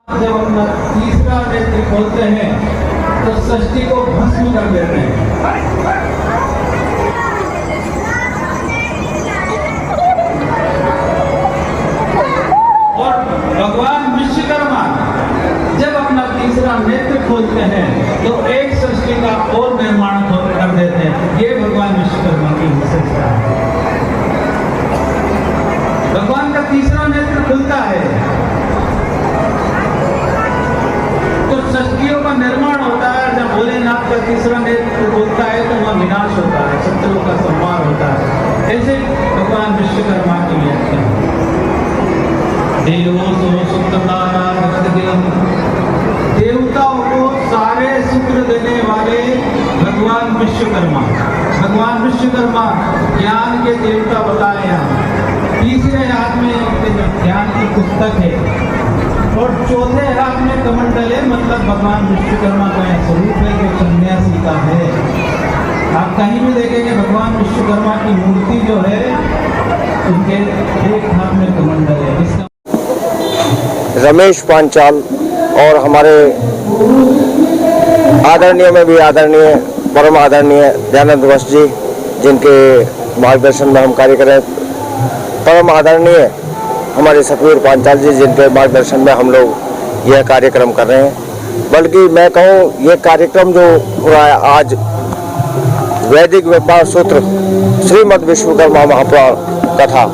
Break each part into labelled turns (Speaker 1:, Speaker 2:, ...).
Speaker 1: जब अपना तीसरा नेत्र खोलते हैं तो सृष्टि को भस्म कर देते हैं। और भगवान विश्वकर्मा जब अपना तीसरा नेत्र खोलते हैं तो एक सृष्टि का और निर्माण कर देते हैं। ये भगवान विश्वकर्मा की विशेषता है। भगवान का तीसरा नेत्र खुलता है तो सृष्टियों का निर्माण होता है। जब भोलेनाथ का तीसरा नेत्र खुलता है तो वह विनाश होता है, शत्रुओं का संहार होता है। ऐसे भगवान विश्वकर्मा की व्याख्या है। देवताओं को सारे सूत्र देने वाले भगवान विश्वकर्मा। भगवान विश्वकर्मा ज्ञान के देवता बताए यहाँ। तीसरे हाथ में ज्ञान की पुस्तक है और चौथे हाथ में कमंडल है। मतलब भगवान विश्वकर्मा का एक स्वरूप है जो सन्यासी का है। आप कहीं भी देखेंगे भगवान विश्वकर्मा की मूर्ति जो है उनके एक हाथ में कमंडल है। इसका
Speaker 2: रमेश पांचाल और हमारे आदरणीय में भी आदरणीय परम आदरणीय दयानंद वश जी, जिनके मार्गदर्शन में हम कार्य करें, परम आदरणीय हमारे सतवीर पांचाल जी, जिनके मार्गदर्शन में हम लोग यह कार्यक्रम कर रहे हैं। बल्कि मैं कहूँ ये कार्यक्रम जो हो रहा है आज, वैदिक व्यापार सूत्र श्रीमद् विश्वकर्मा महापुराण कथा,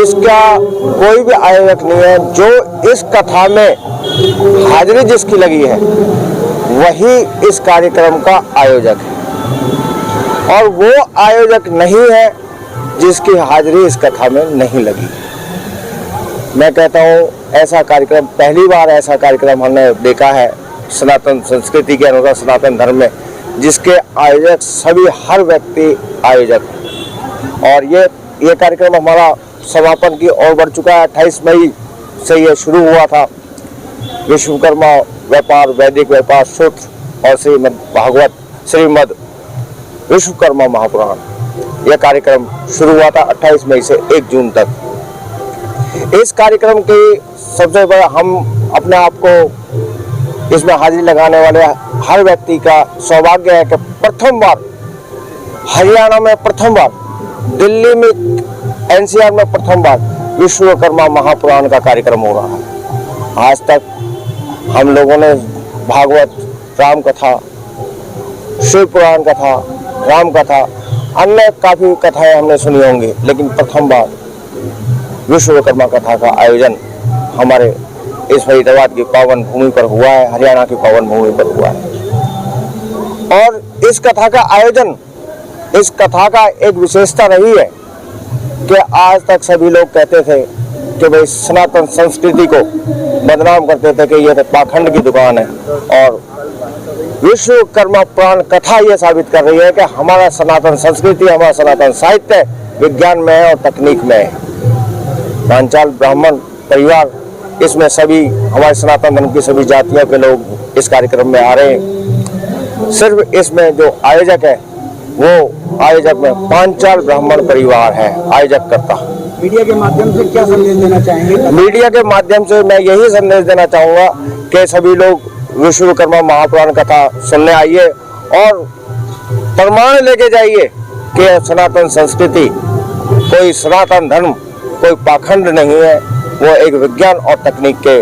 Speaker 2: इसका कोई भी आयोजक नहीं है। जो इस कथा में हाजिरी जिसकी लगी है वही इस कार्यक्रम का आयोजक है, और वो आयोजक नहीं है जिसकी हाजिरी इस कथा में नहीं लगी। मैं कहता हूँ ऐसा कार्यक्रम पहली बार ऐसा कार्यक्रम हमने देखा है सनातन संस्कृति के अनुसार, सनातन धर्म में, जिसके आयोजक सभी हर व्यक्ति आयोजक हैं। और ये कार्यक्रम हमारा समापन की ओर बढ़ चुका है। 28 मई से ये शुरू हुआ था। विश्वकर्मा व्यापार वैदिक व्यापार सूत्र और श्रीमद् विश्वकर्मा महापुराण, यह कार्यक्रम शुरू हुआ था 28 मई से 1 जून तक। इस कार्यक्रम के सबसे बड़ा हम अपने आप को इसमें हाजिरी लगाने वाले हर व्यक्ति का सौभाग्य है कि प्रथम बार हरियाणा में, प्रथम बार दिल्ली में, एनसीआर में प्रथम बार विश्वकर्मा महापुराण का कार्यक्रम हो रहा है। आज तक हम लोगों ने भागवत, राम कथा, शिव पुराण कथा, राम कथा, अन्य काफी कथाएं हमने सुनी होंगी, लेकिन प्रथम बार विश्वकर्मा कथा का आयोजन हमारे इस फरीदाबाद की पावन भूमि पर हुआ है, हरियाणा की पावन भूमि पर हुआ है। और इस कथा का आयोजन, इस कथा का एक विशेषता रही है कि आज तक सभी लोग कहते थे कि भाई सनातन संस्कृति को बदनाम करते थे कि यह पाखंड की दुकान है, और विश्वकर्मा पुराण कथा ये साबित कर रही है कि हमारा सनातन संस्कृति, हमारा सनातन साहित्य विज्ञान में है और तकनीक में है। पांचाल ब्राह्मण परिवार, इसमें सभी हमारे सनातन धर्म की सभी जातियों के लोग इस कार्यक्रम में आ रहे हैं। सिर्फ इसमें जो आयोजक है वो आयोजक में पांचाल ब्राह्मण परिवार है आयोजक करता।
Speaker 3: मीडिया के माध्यम से क्या संदेश देना चाहेंगे?
Speaker 2: मीडिया के माध्यम से मैं यही संदेश देना चाहूँगा कि सभी लोग विश्वकर्मा महापुराण कथा सुनने आइए और प्रमाण लेके जाइए कि सनातन संस्कृति, कोई सनातन धर्म कोई पाखंड नहीं है, वो एक विज्ञान और तकनीक के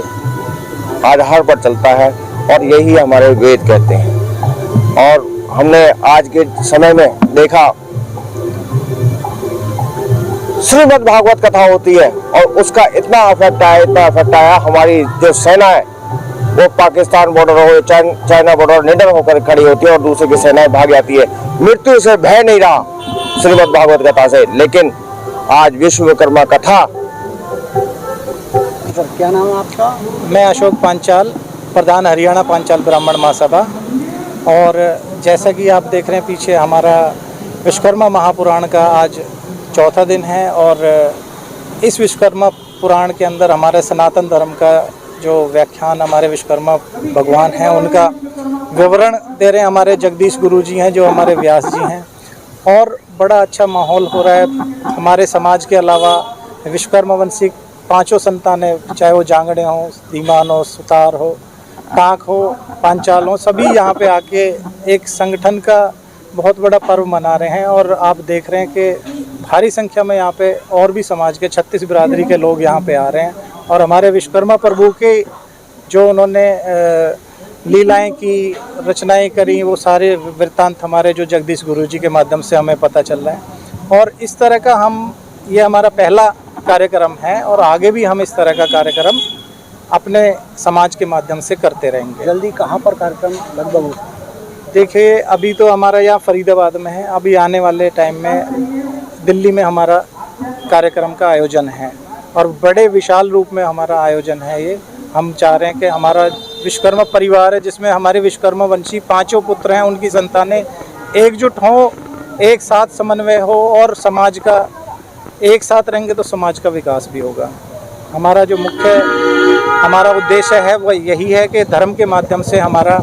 Speaker 2: आधार पर चलता है, और यही हमारे वेद कहते हैं। और हमने आज के समय में देखा श्रीमद् भागवत कथा होती है और उसका इतना इफेक्ट आया, हमारी जो सेना है वो पाकिस्तान बॉर्डर हो, चाइना बॉर्डर निडर होकर खड़ी होती है और दूसरे की सेनाएं भाग जाती है। मृत्यु से भय नहीं रहा श्रीमद् भागवत कथा से, लेकिन आज विश्वकर्मा कथा।
Speaker 3: सर, क्या नाम है आपका?
Speaker 4: मैं अशोक पांचाल, प्रधान हरियाणा पांचाल ब्राह्मण महासभा। और जैसा कि आप देख रहे हैं पीछे, हमारा विश्वकर्मा महापुराण का आज चौथा दिन है, और इस विश्वकर्मा पुराण के अंदर हमारे सनातन धर्म का जो व्याख्यान हमारे विश्वकर्मा भगवान हैं उनका विवरण दे रहे हैं हमारे जगदीश गुरु जी हैं, जो हमारे व्यास जी हैं। और बड़ा अच्छा माहौल हो रहा है। हमारे समाज के अलावा विश्वकर्मा वंशी पांचों संतानें, चाहे वो जांगड़े हों, धीमान हो, सुतार हो, टाँक हो, पांचाल हो, सभी यहाँ पे आके एक संगठन का बहुत बड़ा पर्व मना रहे हैं। और आप देख रहे हैं कि भारी संख्या में यहाँ पे और भी समाज के 36 बिरादरी के लोग यहाँ पे आ रहे हैं। और हमारे विश्वकर्मा प्रभु के जो उन्होंने लीलाएं की, रचनाएं करी, वो सारे वृत्तांत हमारे जो जगदीश गुरु जी के माध्यम से हमें पता चल रहा है। और इस तरह का ये हमारा पहला कार्यक्रम है और आगे भी हम इस तरह का कार्यक्रम अपने समाज के माध्यम से करते रहेंगे।
Speaker 3: जल्दी कहाँ पर कार्यक्रम लगभग?
Speaker 4: देखिए, अभी तो हमारा यहाँ फरीदाबाद में है, अभी आने वाले टाइम में दिल्ली में हमारा कार्यक्रम का आयोजन है और बड़े विशाल रूप में हमारा आयोजन है ये। हम चाह रहे हैं कि हमारा विश्वकर्मा परिवार है जिसमें हमारे विश्वकर्मा वंशी 5 पुत्र हैं, उनकी संतानें एकजुट हों, एक साथ समन्वय हो और समाज का एक साथ रहेंगे तो समाज का विकास भी होगा। हमारा जो मुख्य उद्देश्य है वह यही है कि धर्म के माध्यम से हमारा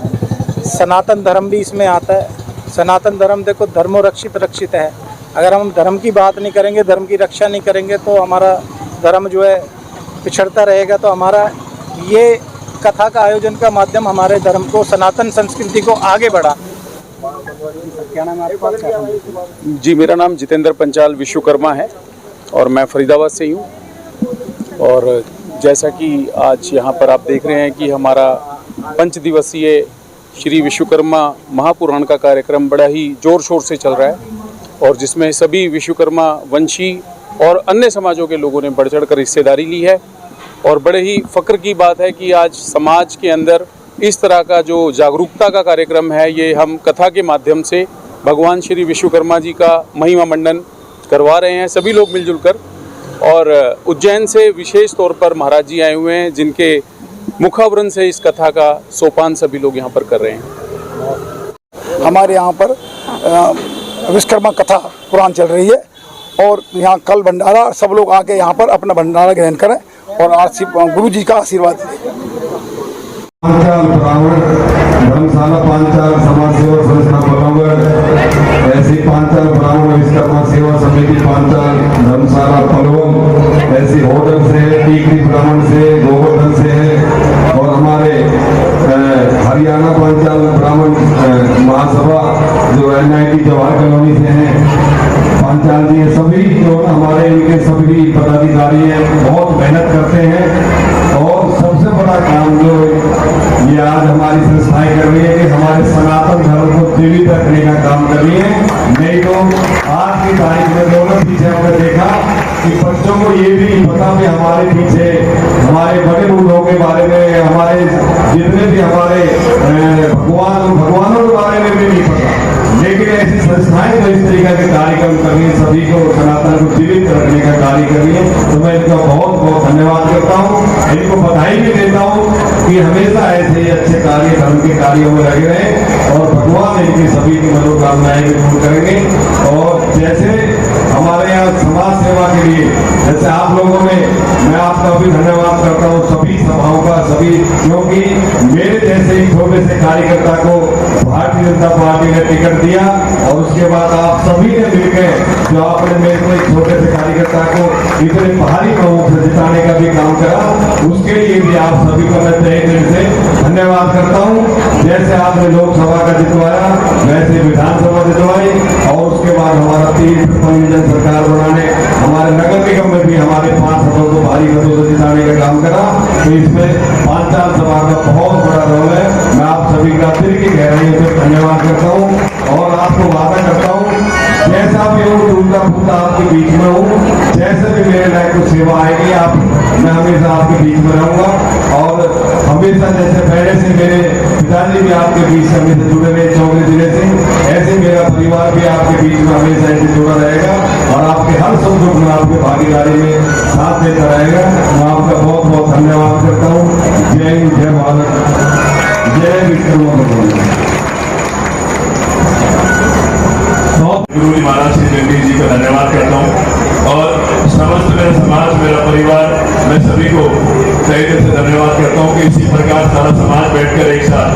Speaker 4: सनातन धर्म भी इसमें आता है। सनातन धर्म देखो, धर्मो रक्षित रक्षित है। अगर हम धर्म की बात नहीं करेंगे, धर्म की रक्षा नहीं करेंगे तो हमारा धर्म जो है पिछड़ता रहेगा। तो हमारा ये कथा का आयोजन का माध्यम हमारे धर्म को, सनातन संस्कृति को आगे बढ़ा।
Speaker 3: क्या नाम है आपका?
Speaker 5: जी, मेरा नाम जितेंद्र पंचाल विश्वकर्मा है और मैं फरीदाबाद से ही हूँ। और जैसा कि आज यहाँ पर आप देख रहे हैं कि हमारा 5 दिवसीय श्री विश्वकर्मा महापुराण का कार्यक्रम बड़ा ही ज़ोर शोर से चल रहा है और जिसमें सभी विश्वकर्मा वंशी और अन्य समाजों के लोगों ने बढ़ चढ़ कर हिस्सेदारी ली है। और बड़े ही फ़ख्र की बात है कि आज समाज के अंदर इस तरह का जो जागरूकता का कार्यक्रम है, ये हम कथा के माध्यम से भगवान श्री विश्वकर्मा जी का महिमा मंडन करवा रहे हैं सभी लोग मिलजुल कर। और उज्जैन से विशेष तौर पर महाराज जी आए हुए हैं जिनके मुखावरण से इस कथा का सोपान सभी लोग यहाँ पर कर रहे हैं।
Speaker 6: हमारे यहाँ पर विश्वकर्मा कथा पुराण चल रही है और यहाँ कल भंडारा, सब लोग आके यहाँ पर अपना भंडारा ग्रहण करें और गुरु जी का आशीर्वाद लें।
Speaker 7: पांचाल ब्राह्मण धर्मशाला पांचाल समाज सेवा संस्था पलवल, ऐसी पांचाल ब्राह्मण विश्वकर्मा सेवा समिति पांचाल धर्मशाला पलवल, ऐसी होटल से, टीकरी ब्राह्मण से, गोवर्धन से है। और हमारे हरियाणा पांचाल ब्राह्मण महासभा जो NIT जवाहर कॉलोनी से हैं, पांचाल जी सभी जो हमारे इनके सभी पदाधिकारी हैं, बहुत मेहनत करते हैं। और सबसे बड़ा काम जो ये आज हमारी संस्थाएं कर रही है कि हमारे सनातन धर्म को जीवित रखने का काम कर रही है। नहीं तो आज की तारीख में दोनों पीछे हमने देखा कि बच्चों को ये भी नहीं पता कि हमारे पीछे हमारे बड़े बुजुर्गों के बारे में, हमारे जितने भी हमारे भगवानों के बारे में भी नहीं पता। लेकिन ऐसी संस्थाएं जो इस तरीके के कार्यक्रम कर रही है, सभी को सनातन को जीवित रखने का कार्य कर रही है, तो मैं इनका बहुत बहुत धन्यवाद करता हूँ। इनको बधाई भी देता हूँ कि हमेशा ऐसे ही अच्छे कार्य, धर्म के कार्यों में लगे रहें और भगवान इनकी सभी की मनोकामनाएं भी पूर्ण करेंगे। और जैसे हमारे यहाँ समाज सेवा के लिए जैसे आप लोगों ने, मैं आपका भी धन्यवाद करता हूँ सभी सभाओं का, सभी, क्योंकि मेरे जैसे ही छोटे से कार्यकर्ता को भारतीय जनता पार्टी ने टिकट दिया और उसके बाद आप सभी ने मिलकर जो आपने मेरे को एक छोटे से कार्यकर्ता को इतने भारी बहुमत से जिताने का भी काम करा, उसके लिए भी आप सभी को मैं तहे दिल से धन्यवाद करता हूँ। जैसे आपने लोकसभा का जितवाया, वैसे विधानसभा जितवाई और उसके बाद हमारा 3 पंजीयन सरकार बनाने, हमारे नगर निगम में भी हमारे 5 सदों को भारी मतों से जिताने का काम करा। तो इसमें पांचाल सभा का बहुत बड़ा रोल है। मैं आप सभी का दिल की गहराइयों से धन्यवाद करता हूँ और आपको वादा करता हूँ जैसा भी हो टूटता फूटता आपके बीच में हूँ, जैसे भी मेरे लायक कुछ सेवा आएगी आप, मैं हमेशा आपके बीच में रहूँगा। और हमेशा जैसे पहले से मेरे पिताजी भी आपके बीच से हमेशा जुड़े रहे चौगले जिले से, ऐसे मेरा परिवार भी आपके बीच में हमेशा ऐसे जुड़ा रहेगा और आपके हर सुख दुख में आपके भागीदारी में साथ देता रहेगा। मैं आपका बहुत बहुत धन्यवाद करता हूँ। जय हिंद, जय भारत, जय विश्वकर्मा भगवान।
Speaker 8: गुरु जी महाराज श्री जगदीश जी का धन्यवाद करता हूँ और समस्त मेरा समाज, मेरा परिवार, मैं सभी को तहे दिल से धन्यवाद करता हूँ कि इसी प्रकार सारा समाज बैठकर एक साथ,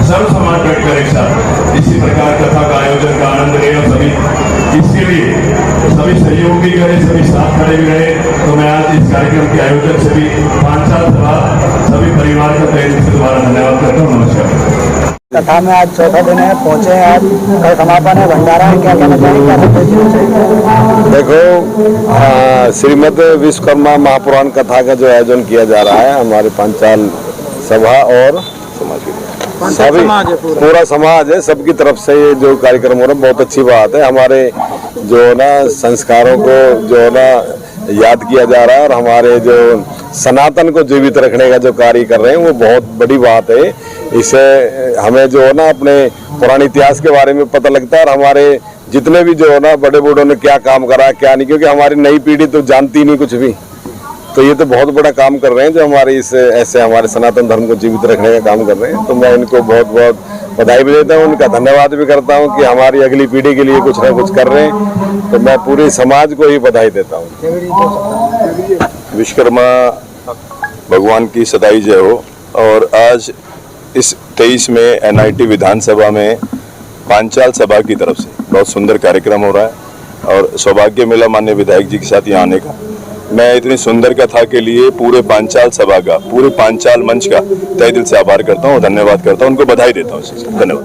Speaker 8: सर्व समाज बैठकर एक साथ इसी प्रकार कथा का आयोजन का आनंद ले और सभी इसके लिए सभी सहयोगी करें, सभी साथ खड़े भी रहे। तो मैं आज इस कार्यक्रम के आयोजक सभी पांचाल सभा सभी परिवार का तहे दिल से दोबारा धन्यवाद करता हूँ। नमस्कार।
Speaker 3: कथा में आज चौथा दिन है, पहुंचे हैं आज, कल समापन है, भंडारा है, क्या कहना चाहेंगे, क्या संदेश चाहिए?
Speaker 2: देखो, श्रीमद विश्वकर्मा महापुराण कथा का जो आयोजन किया जा रहा है हमारे पांचाल सभा और सभी पूरा समाज है, सबकी तरफ से ये जो कार्यक्रम हो रहा है बहुत अच्छी बात है। हमारे जो है ना संस्कारों को जो है ना याद किया जा रहा है और हमारे जो सनातन को जीवित रखने का जो कार्य कर रहे हैं वो बहुत बड़ी बात है। इससे हमें जो है ना अपने पुराने इतिहास के बारे में पता लगता है और हमारे जितने भी जो है ना बड़े बूढ़ों ने क्या काम करा क्या नहीं, क्योंकि हमारी नई पीढ़ी तो जानती नहीं कुछ भी। तो ये तो बहुत बड़ा काम कर रहे हैं जो हमारे इस ऐसे हमारे सनातन धर्म को जीवित रखने का काम कर रहे हैं। तो मैं इनको बहुत बहुत बधाई भी देता हूँ, उनका धन्यवाद भी करता हूँ कि हमारी अगली पीढ़ी के लिए कुछ ना कुछ कर रहे हैं। तो मैं पूरे समाज को ही बधाई देता हूँ।
Speaker 9: विश्वकर्मा भगवान की सदाई जय हो। और आज इस 23 में NIT विधानसभा में पांचाल सभा की तरफ से बहुत सुंदर कार्यक्रम हो रहा है और सौभाग्य मिला माननीय विधायक जी के साथ यहाँ आने का। मैं इतनी सुंदर कथा के लिए पूरे पांचाल सभा का, पूरे पांचाल मंच का तहे दिल से आभार करता हूँ, धन्यवाद करता हूँ, उनको बधाई देता हूँ। धन्यवाद।